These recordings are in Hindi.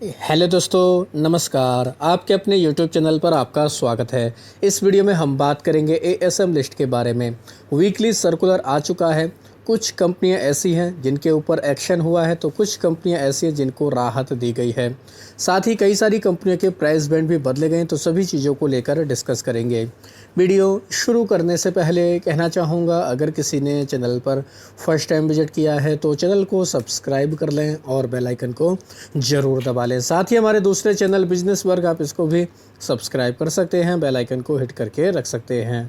हेलो दोस्तों, नमस्कार। आपके अपने यूट्यूब चैनल पर आपका स्वागत है। इस वीडियो में हम बात करेंगे एएसएम लिस्ट के बारे में। वीकली सर्कुलर आ चुका है। कुछ कंपनियां ऐसी हैं जिनके ऊपर एक्शन हुआ है, तो कुछ कंपनियां ऐसी हैं जिनको राहत दी गई है। साथ ही कई सारी कंपनियों के प्राइस बैंड भी बदले गए हैं, तो सभी चीज़ों को लेकर डिस्कस करेंगे। वीडियो शुरू करने से पहले कहना चाहूँगा, अगर किसी ने चैनल पर फर्स्ट टाइम विजिट किया है तो चैनल को सब्सक्राइब कर लें और बेल आइकन को ज़रूर दबा लें। साथ ही हमारे दूसरे चैनल बिजनेस वर्ग, आप इसको भी सब्सक्राइब कर सकते हैं, बेल आइकन को हिट करके रख सकते हैं।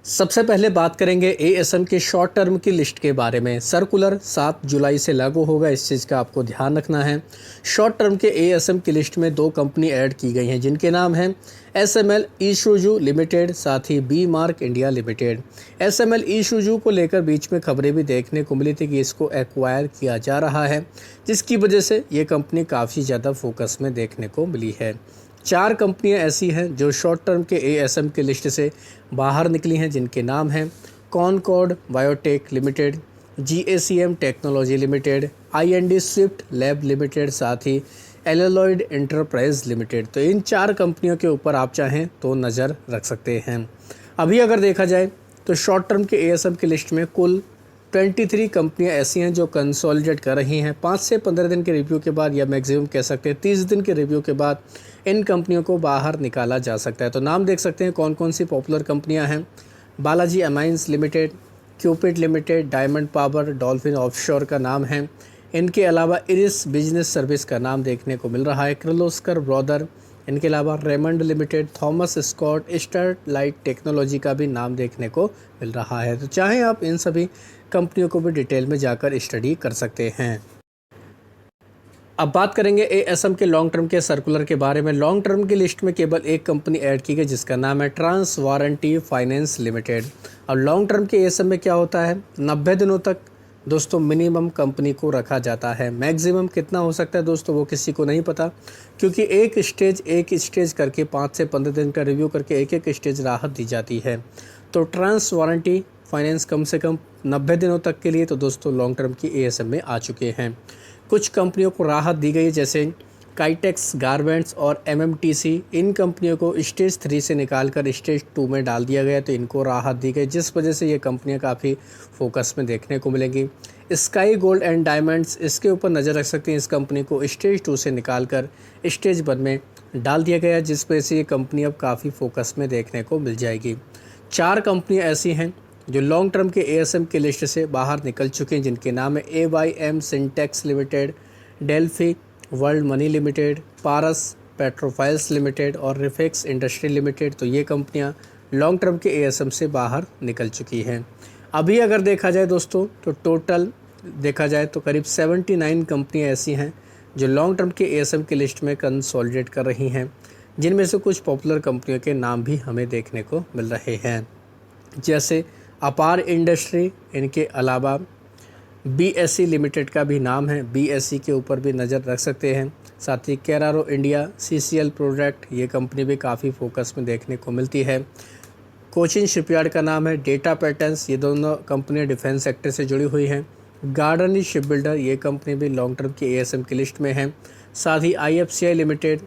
सबसे पहले बात करेंगे एएसएम के शॉर्ट टर्म की लिस्ट के बारे में। सर्कुलर 7 जुलाई से लागू होगा, इस चीज़ का आपको ध्यान रखना है। शॉर्ट टर्म के एएसएम की लिस्ट में 2 कंपनी ऐड की गई हैं, जिनके नाम हैं एसएमएल ईशुजू लिमिटेड, साथ ही B Mark India limited. SML Isuzu को लेकर बीच में खबरें भी देखने को मिली थी कि इसको एक्वायर किया जा रहा है, जिसकी वजह से ये कंपनी काफ़ी ज़्यादा फोकस में देखने को मिली है। 4 कंपनियां ऐसी हैं जो शॉर्ट टर्म के एएसएम की लिस्ट से बाहर निकली हैं, जिनके नाम हैं Concord biotech limited, GACM technology limited, IND swift lab limited, साथ ही एलोलॉयड एंटरप्राइज लिमिटेड। तो इन 4 कंपनियों के ऊपर आप चाहें तो नज़र रख सकते हैं। अभी अगर देखा जाए तो शॉर्ट टर्म के एएसएम की लिस्ट में कुल 23 कंपनियां ऐसी हैं जो कंसोलिडेट कर रही हैं। 5 से 15 दिन के रिव्यू के बाद, या मैक्सिमम कह सकते हैं 30 दिन के रिव्यू के बाद, इन कंपनियों को बाहर निकाला जा सकता है। तो नाम देख सकते हैं कौन कौन सी पॉपुलर कंपनियां हैं। Balaji amines limited, Cupid limited, diamond power, dolphin offshore का नाम है। इनके अलावा इरिस बिजनेस सर्विस का नाम देखने को मिल रहा है, किर्लोस्कर ब्रदर। इनके अलावा Raymond limited, Thomas Scott, Sterlite technology का भी नाम देखने को मिल रहा है। तो चाहे आप इन सभी कंपनियों को भी डिटेल में जाकर स्टडी कर सकते हैं। अब बात करेंगे एएसएम के लॉन्ग टर्म के सर्कुलर के बारे में। लॉन्ग टर्म की लिस्ट में केवल एक कंपनी ऐड की गई, जिसका नाम है ट्रांस वारंटी फाइनेंस लिमिटेड। और लॉन्ग टर्म के एएसएम में क्या होता है, 90 दिनों तक दोस्तों मिनिमम कंपनी को रखा जाता है। मैक्सिमम कितना हो सकता है दोस्तों, वो किसी को नहीं पता, क्योंकि एक स्टेज करके 5 से 15 दिन का रिव्यू करके एक स्टेज राहत दी जाती है। तो ट्रांस वारंटी फाइनेंस कम से कम 90 दिनों तक के लिए तो दोस्तों लॉन्ग टर्म की एएसएम में आ चुके हैं। कुछ कंपनियों को राहत दी गई, जैसे काइटेक्स गारमेंट्स और एमएमटीसी। इन कंपनियों को स्टेज 3 से निकालकर स्टेज 2 में डाल दिया गया, तो इनको राहत दी गई, जिस वजह से ये कंपनियां काफ़ी फोकस में देखने को मिलेंगी। स्काई गोल्ड एंड डायमंड्स, इसके ऊपर नज़र रख सकते हैं। इस कंपनी को स्टेज 2 से निकालकर स्टेज 1 में डाल दिया गया, जिस वजह से ये कंपनी अब काफ़ी फोकस में देखने को मिल जाएगी। 4 कंपनियाँ ऐसी हैं जो लॉन्ग टर्म के एएसएम की लिस्ट से बाहर निकल चुके हैं, जिनके नाम है AYM Syntex limited, Delphi World Money limited, Paras Petrofils limited और रिफेक्स इंडस्ट्री लिमिटेड। तो ये कंपनियां लॉन्ग टर्म के एएसएम से बाहर निकल चुकी हैं। अभी अगर देखा जाए दोस्तों, तो टोटल देखा जाए तो करीब 79 कंपनियां ऐसी हैं जो लॉन्ग टर्म के एएसएम की लिस्ट में कंसोलिडेट कर रही हैं, जिनमें से कुछ पॉपुलर कंपनियों के नाम भी हमें देखने को मिल रहे हैं, जैसे अपार इंडस्ट्री। इनके अलावा बीएससी लिमिटेड का भी नाम है, बीएससी के ऊपर भी नज़र रख सकते हैं। साथ ही केरारो इंडिया, सीसीएल प्रोडक्ट, ये कंपनी भी काफ़ी फोकस में देखने को मिलती है। कोचिन शिपयार्ड का नाम है, डेटा पैटर्न्स, ये दोनों कंपनियां डिफेंस सेक्टर से जुड़ी हुई हैं। गार्डनी शिप बिल्डर, ये कंपनी भी लॉन्ग टर्म की एएसएम की लिस्ट में है। साथ ही IFCI limited,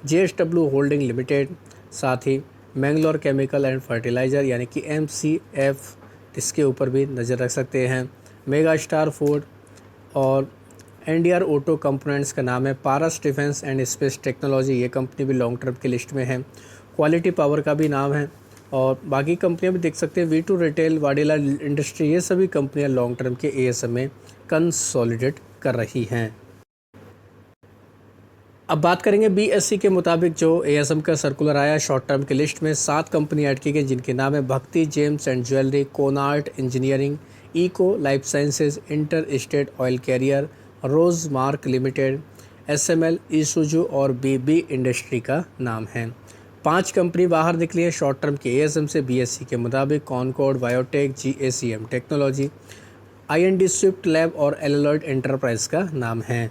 JSW holding limited, साथ ही मैंगलोर केमिकल एंड फर्टिलाइज़र यानी कि एमसीएफ, इसके ऊपर भी नज़र रख सकते हैं। मेगा स्टार फूड और एनडीआर ऑटो कंपोनेंट्स का नाम है। पारस डिफेंस एंड स्पेस टेक्नोलॉजी, ये कंपनी भी लॉन्ग टर्म की लिस्ट में है। क्वालिटी पावर का भी नाम है, और बाकी कंपनियां भी देख सकते हैं, वी2 रिटेल, वाडीला इंडस्ट्री, ये सभी कंपनियां लॉन्ग टर्म के एएसएम में कंसोलिडेट कर रही हैं। अब बात करेंगे बीएससी के मुताबिक जो एएसएम का सर्कुलर आया शॉर्ट टर्म की लिस्ट में, 7 कंपनी ऐड की गई, जिनके नाम है भक्ति जेम्स एंड ज्वेलरी, कोनार्ट engineering, eco life sciences, inter state oil carrier, rose mark limited, SML Isuzu और बीबी इंडस्ट्री का नाम है। 5 कंपनी बाहर निकली है शॉर्ट टर्म के एएसएम से बीएससी के मुताबिक, Concord biotech, GACM technology, IND swift lab और एलोलॉयड एंटरप्राइज का नाम है।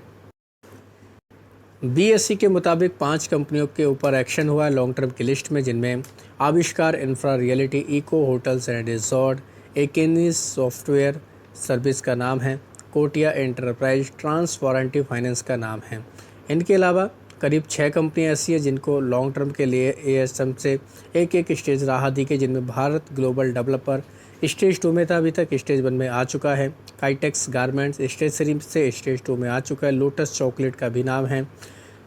बीएससी के मुताबिक 5 कंपनियों के ऊपर एक्शन हुआ है लॉन्ग टर्म की लिस्ट में, जिनमें Avishkar infra reality, eco hotels and resort, एकेनिस सॉफ्टवेयर सर्विस का नाम है, Kotia enterprise, trans warranty finance का नाम है। इनके अलावा करीब 6 कंपनियां ऐसी हैं जिनको लॉन्ग टर्म के लिए एएसएम से एक स्टेज राहत दी गई, जिनमें भारत ग्लोबल डेवलपर स्टेज 2 में था, अभी तक स्टेज 1 में आ चुका है। काइटेक्स गारमेंट्स स्टेज 3 से स्टेज 2 में आ चुका है। लोटस चॉकलेट का भी नाम है।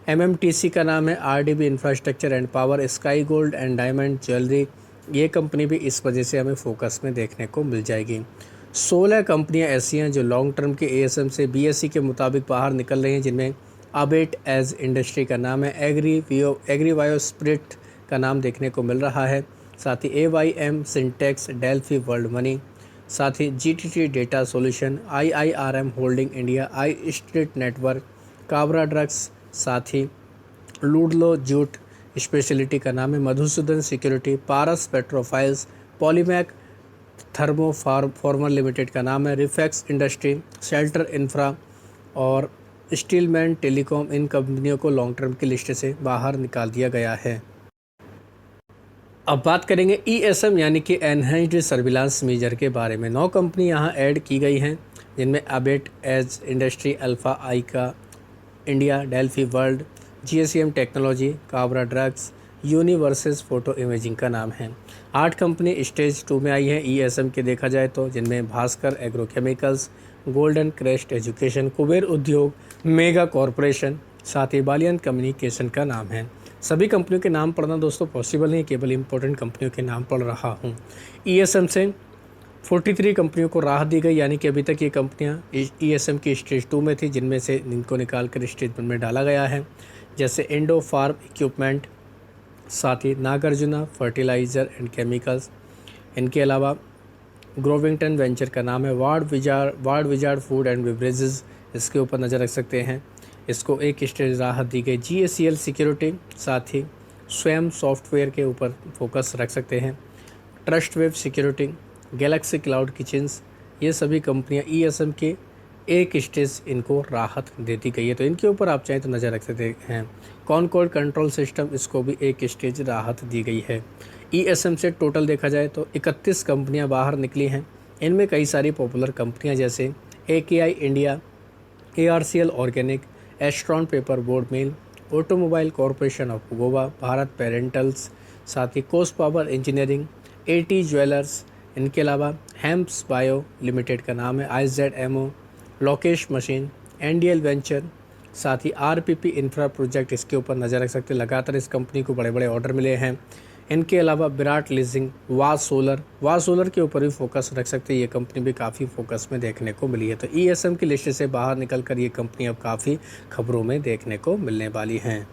एमएमटीसी का नाम है। RDB infrastructure and power, sky gold and diamond jewellery, ये कंपनी भी इस वजह से हमें फोकस में देखने को मिल जाएगी। 16 कंपनियां ऐसी हैं जो लॉन्ग टर्म के एएसएम से बीएसई के मुताबिक बाहर निकल रही हैं, जिनमें अबेट एज इंडस्ट्री का नाम है, एग्रीवायो स्प्रिट का नाम देखने को मिल रहा है, साथ ही AYM Syntex, Delphi World Money, साथ ही GTT data solution, IIRM holding India, I street network, Kabra drugs, साथ ही लूडलो जूट स्पेशलिटी का नाम है, Madhusudan security, Paras Petrofils, Polymac thermo former limited का नाम है, रिफेक्स इंडस्ट्री, शेल्टर इंफ्रा और स्टीलमैन टेलीकॉम, इन कंपनियों को लॉन्ग टर्म की लिस्ट से बाहर निकाल दिया गया है। अब बात करेंगे ESM यानी कि एनहेंस्ड सर्विलांस मेजर के बारे में। 9 कंपनी यहाँ ऐड की गई हैं, जिनमें अबेट एज इंडस्ट्री, अल्फ़ा आइका India, Delphi World, GSM technology, Kabra drugs, Universus photo imaging का नाम है। 8 कंपनी स्टेज 2 में आई हैं ESM के देखा जाए तो, जिनमें Bhaskar agrochemicals, golden crest education, Kuber उद्योग, मेगा कॉरपोरेशन, साथ ही बालियन कम्युनिकेशन का नाम है। सभी कंपनियों के नाम पढ़ना दोस्तों पॉसिबल नहीं, केवल इंपॉर्टेंट कंपनियों के नाम पढ़ रहा हूँ। ESM से 43 कंपनियों को राहत दी गई, यानी कि अभी तक ये कंपनियां ESM की स्टेज 2 में थी, जिनमें से इनको निकाल कर स्टेज 1 में डाला गया है, जैसे इंडो फार्म इक्विपमेंट, साथ ही नागार्जुना फर्टिलाइज़र एंड केमिकल्स। इनके अलावा ग्रोविंगटन वेंचर का नाम है, ward wizard food and beverages, इसके ऊपर नज़र रख सकते हैं, इसको एक स्टेज राहत दी गई। GACL सिक्योरिटी, साथ ही स्वयं सॉफ्टवेयर के ऊपर फोकस रख सकते हैं। Trust web security, Galaxy cloud kitchens, ये सभी कंपनियां ESM के एक स्टेज इनको राहत दे दी गई है, तो इनके ऊपर आप चाहें तो नज़र रख सकते हैं। कॉनकॉर्ड कंट्रोल सिस्टम, इसको भी एक स्टेज राहत दी गई है। ESM से टोटल देखा जाए तो 31 कंपनियां बाहर निकली हैं। इनमें कई सारी पॉपुलर कंपनियां जैसे AKI India, ARCL organic, Astron paper board mill, automobile corporation of Goa, Bharat parentals, साथ ही coast power engineering, AT jewellers. इनके अलावा हेम्प्स बायो लिमिटेड का नाम है, IZMO, Lokesh machine, NDL venture, साथ ही RPP इंफ्रा प्रोजेक्ट, इसके ऊपर नज़र रख सकते हैं। लगातार इस कंपनी को बड़े बड़े ऑर्डर मिले हैं। इनके अलावा विराट लीजिंग, वाज सोलर के ऊपर भी फोकस रख सकते हैं, ये कंपनी भी काफ़ी फोकस में देखने को मिली है। तो ESM की लिस्ट से बाहर निकलकर ये कंपनी अब काफ़ी खबरों में देखने को मिलने वाली हैं।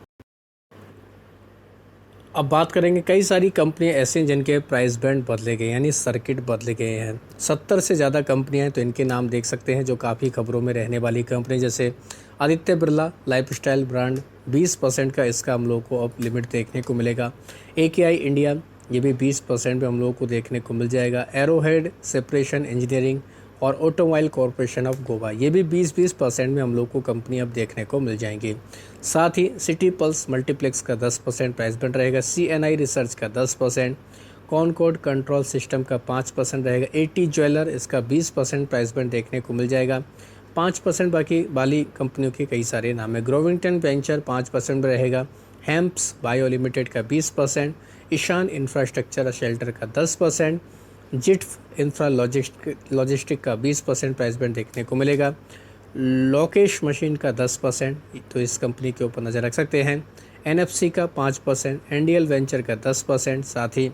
अब बात करेंगे, कई सारी कंपनियां ऐसी हैं जिनके प्राइस बैंड बदले गए, यानी सर्किट बदले गए हैं। 70 से ज़्यादा कंपनियां हैं, तो इनके नाम देख सकते हैं जो काफ़ी खबरों में रहने वाली कंपनी, जैसे आदित्य बिरला लाइफस्टाइल ब्रांड, 20% का इसका हम लोग को अब लिमिट देखने को मिलेगा। AKI इंडिया, ये भी 20% में हम लोग को देखने को मिल जाएगा। एरोहेड सेपरेशन इंजीनियरिंग और ऑटोमोबाइल कॉरपोरेशन ऑफ गोवा, ये भी 20% में हम लोग को कंपनी अब देखने को मिल जाएंगी। साथ ही सिटी पल्स मल्टीप्लेक्स का 10% प्राइस बैंड रहेगा, CNI रिसर्च का 10%, कॉनकॉर्ड कंट्रोल सिस्टम का 5% रहेगा, AT ज्वेलर, इसका 20% प्राइस बैंड देखने को मिल जाएगा। 5% बाकी वाली कंपनियों के कई सारे नाम है। ग्रोविंगटन वेंचर 5% में रहेगा, हेम्प्स बायो लिमिटेड का 20%, ईशान इंफ्रास्ट्रक्चर शेल्टर का 10%, जिट्फ इंफ्रा लॉजिस्टिक का 20% प्राइस बैंड देखने को मिलेगा। लोकेश मशीन का 10%, तो इस कंपनी के ऊपर नज़र रख सकते हैं। NFC का 5%, NDL वेंचर का 10%, साथ ही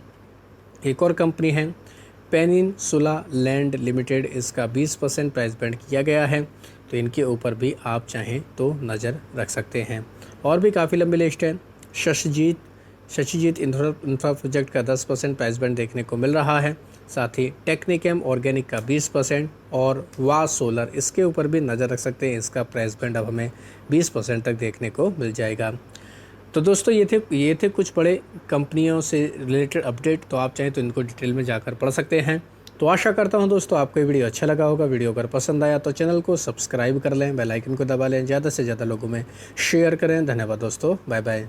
एक और कंपनी है पेनिनसुला लैंड लिमिटेड, इसका 20% प्राइस बैंड किया गया है, तो इनके ऊपर भी आप चाहें तो नज़र रख सकते हैं। और भी काफ़ी लंबी लिस्ट है। शशिजीत इंफ्रा प्रोजेक्ट का 10% प्राइस बैंड देखने को मिल रहा है, साथ ही टेक्निकम ऑर्गेनिक का 20% और वाज सोलर, इसके ऊपर भी नज़र रख सकते हैं, इसका प्राइस बैंड अब हमें 20% तक देखने को मिल जाएगा। तो दोस्तों ये थे कुछ बड़े कंपनियों से रिलेटेड अपडेट, तो आप चाहें तो इनको डिटेल में जाकर पढ़ सकते हैं। तो आशा करता हूं दोस्तों आपको ये वीडियो अच्छा लगा होगा। वीडियो अगर पसंद आया तो चैनल को सब्सक्राइब कर लें, बेल आइकन को दबा लें, ज़्यादा से ज़्यादा लोगों में शेयर करें। धन्यवाद दोस्तों, बाय बाय।